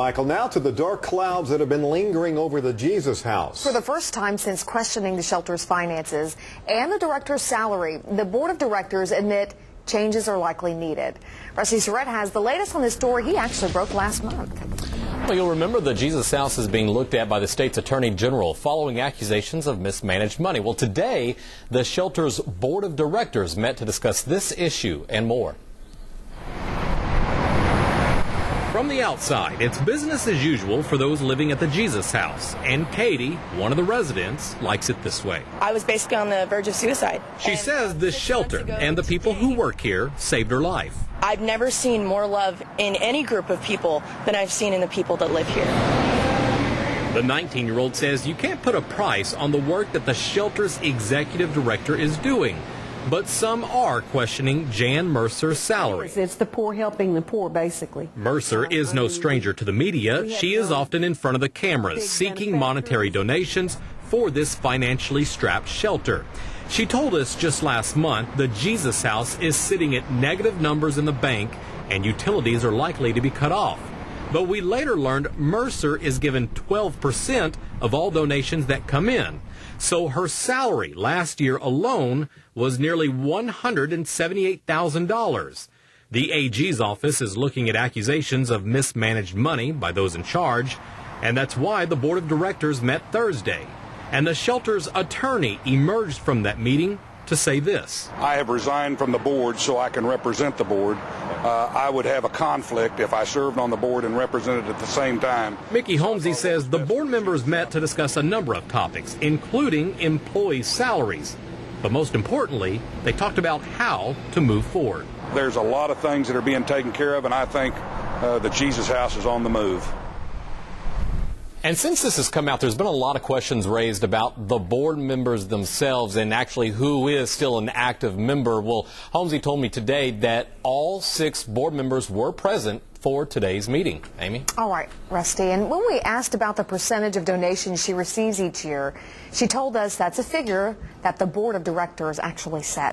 Michael, now to the dark clouds that have been lingering over the Jesus House. For the first time since questioning the shelter's finances and the director's salary, the board of directors admit changes are likely needed. Rusty Surratt has the latest on this story he actually broke last month. Well, you'll remember the Jesus House is being looked at by the state's attorney general following accusations of mismanaged money. Well, today, the shelter's board of directors met to discuss this issue and more. From the outside, it's business as usual for those living at the Jesus House. And Katie, one of the residents, likes it this way. I was basically on the verge of suicide. She says this shelter and the people who work here saved her life. I've never seen more love in any group of people than I've seen in the people that live here. The 19-year-old says you can't put a price on the work that the shelter's executive director is doing. But some are questioning Jan Mercer's salary. It's the poor helping the poor, basically. Mercer is no stranger to the media. She is often in front of the cameras seeking monetary donations for this financially strapped shelter. She told us just last month the Jesus House is sitting at negative numbers in the bank and utilities are likely to be cut off. But we later learned Mercer is given 12% of all donations that come in. So her salary last year alone was nearly $178,000. The AG's office is looking at accusations of mismanaged money by those in charge, and that's why the board of directors met Thursday. And the shelter's attorney emerged from that meeting to say this. I have resigned from the board so I can represent the board. I would have a conflict if I served on the board and represented at the same time. Mickey Holmesy says the board members met to discuss a number of topics, including employee salaries. But most importantly, they talked about how to move forward. There's a lot of things that are being taken care of, and I think the Jesus House is on the move. And since this has come out, there's been a lot of questions raised about the board members themselves and actually who is still an active member. Well, Holmesy told me today that all 6 board members were present for today's meeting. Amy? All right, Rusty. And when we asked about the percentage of donations she receives each year, she told us that's a figure that the board of directors actually set.